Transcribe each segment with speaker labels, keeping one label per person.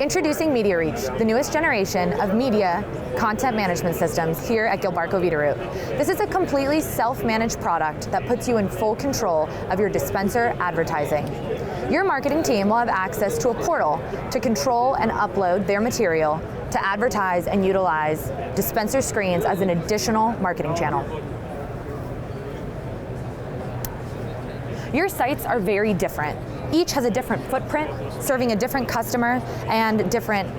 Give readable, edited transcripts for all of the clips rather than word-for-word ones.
Speaker 1: Introducing MediaReach, the newest generation of media content management systems here at Gilbarco Veeder-Root. This is a completely self-managed product that puts you in full control of your dispenser advertising. Your marketing team will have access to a portal to control and upload their material to advertise and utilize dispenser screens as an additional marketing channel. Your sites are very different. Each has a different footprint, serving a different customer and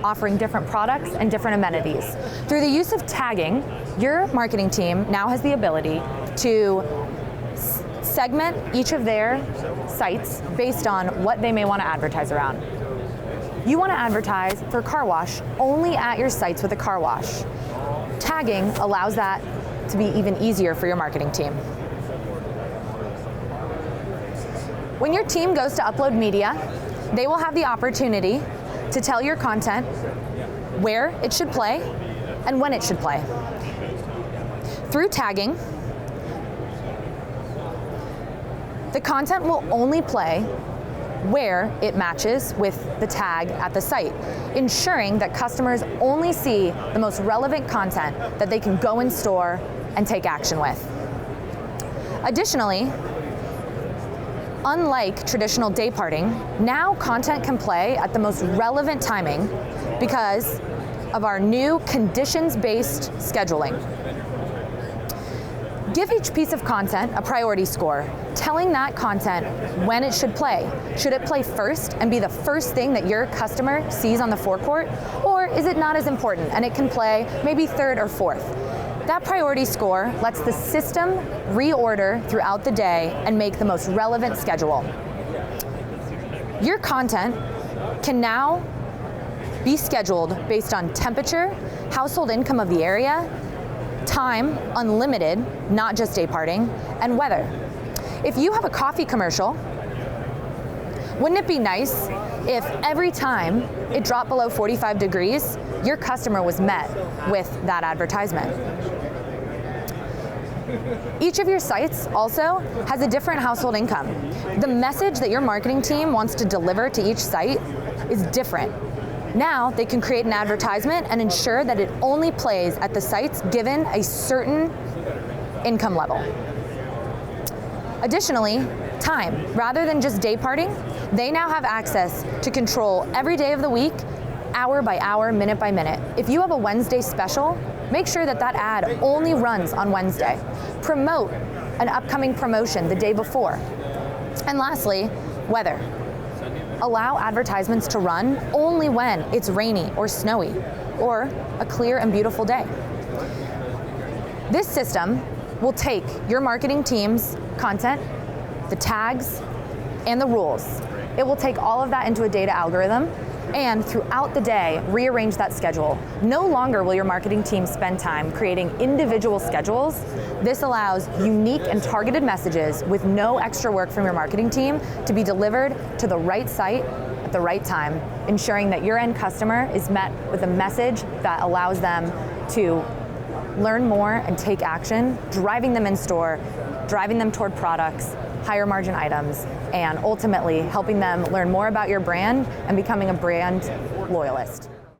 Speaker 1: offering different products and different amenities. Through the use of tagging, your marketing team now has the ability to segment each of their sites based on what they may want to advertise around. You want to advertise for car wash only at your sites with a car wash. Tagging allows that to be even easier for your marketing team. When your team goes to upload media, they will have the opportunity to tell your content where it should play and when it should play. Through tagging, the content will only play where it matches with the tag at the site, ensuring that customers only see the most relevant content that they can go in store and take action with. Additionally, unlike traditional day parting, now content can play at the most relevant timing because of our new conditions-based scheduling. Give each piece of content a priority score, telling that content when it should play. Should it play first and be the first thing that your customer sees on the forecourt, or is it not as important and it can play maybe third or fourth? That priority score lets the system reorder throughout the day and make the most relevant schedule. Your content can now be scheduled based on temperature, household income of the area, time, unlimited, not just day parting, and weather. If you have a coffee commercial, wouldn't it be nice if every time it dropped below 45 degrees, your customer was met with that advertisement? Each of your sites also has a different household income. The message that your marketing team wants to deliver to each site is different. Now they can create an advertisement and ensure that it only plays at the sites given a certain income level. Additionally, time. Rather than just day parting, they now have access to control every day of the week, hour by hour, minute by minute. If you have a Wednesday special, make sure that that ad only runs on Wednesday. Promote an upcoming promotion the day before. And lastly, weather. Allow advertisements to run only when it's rainy or snowy, or a clear and beautiful day. This system will take your marketing team's content, the tags, and the rules. It will take all of that into a data algorithm and throughout the day, rearrange that schedule. No longer will your marketing team spend time creating individual schedules. This allows unique and targeted messages with no extra work from your marketing team to be delivered to the right site at the right time, ensuring that your end customer is met with a message that allows them to learn more and take action, driving them in store, driving them toward products, higher margin items, and ultimately helping them learn more about your brand and becoming a brand loyalist.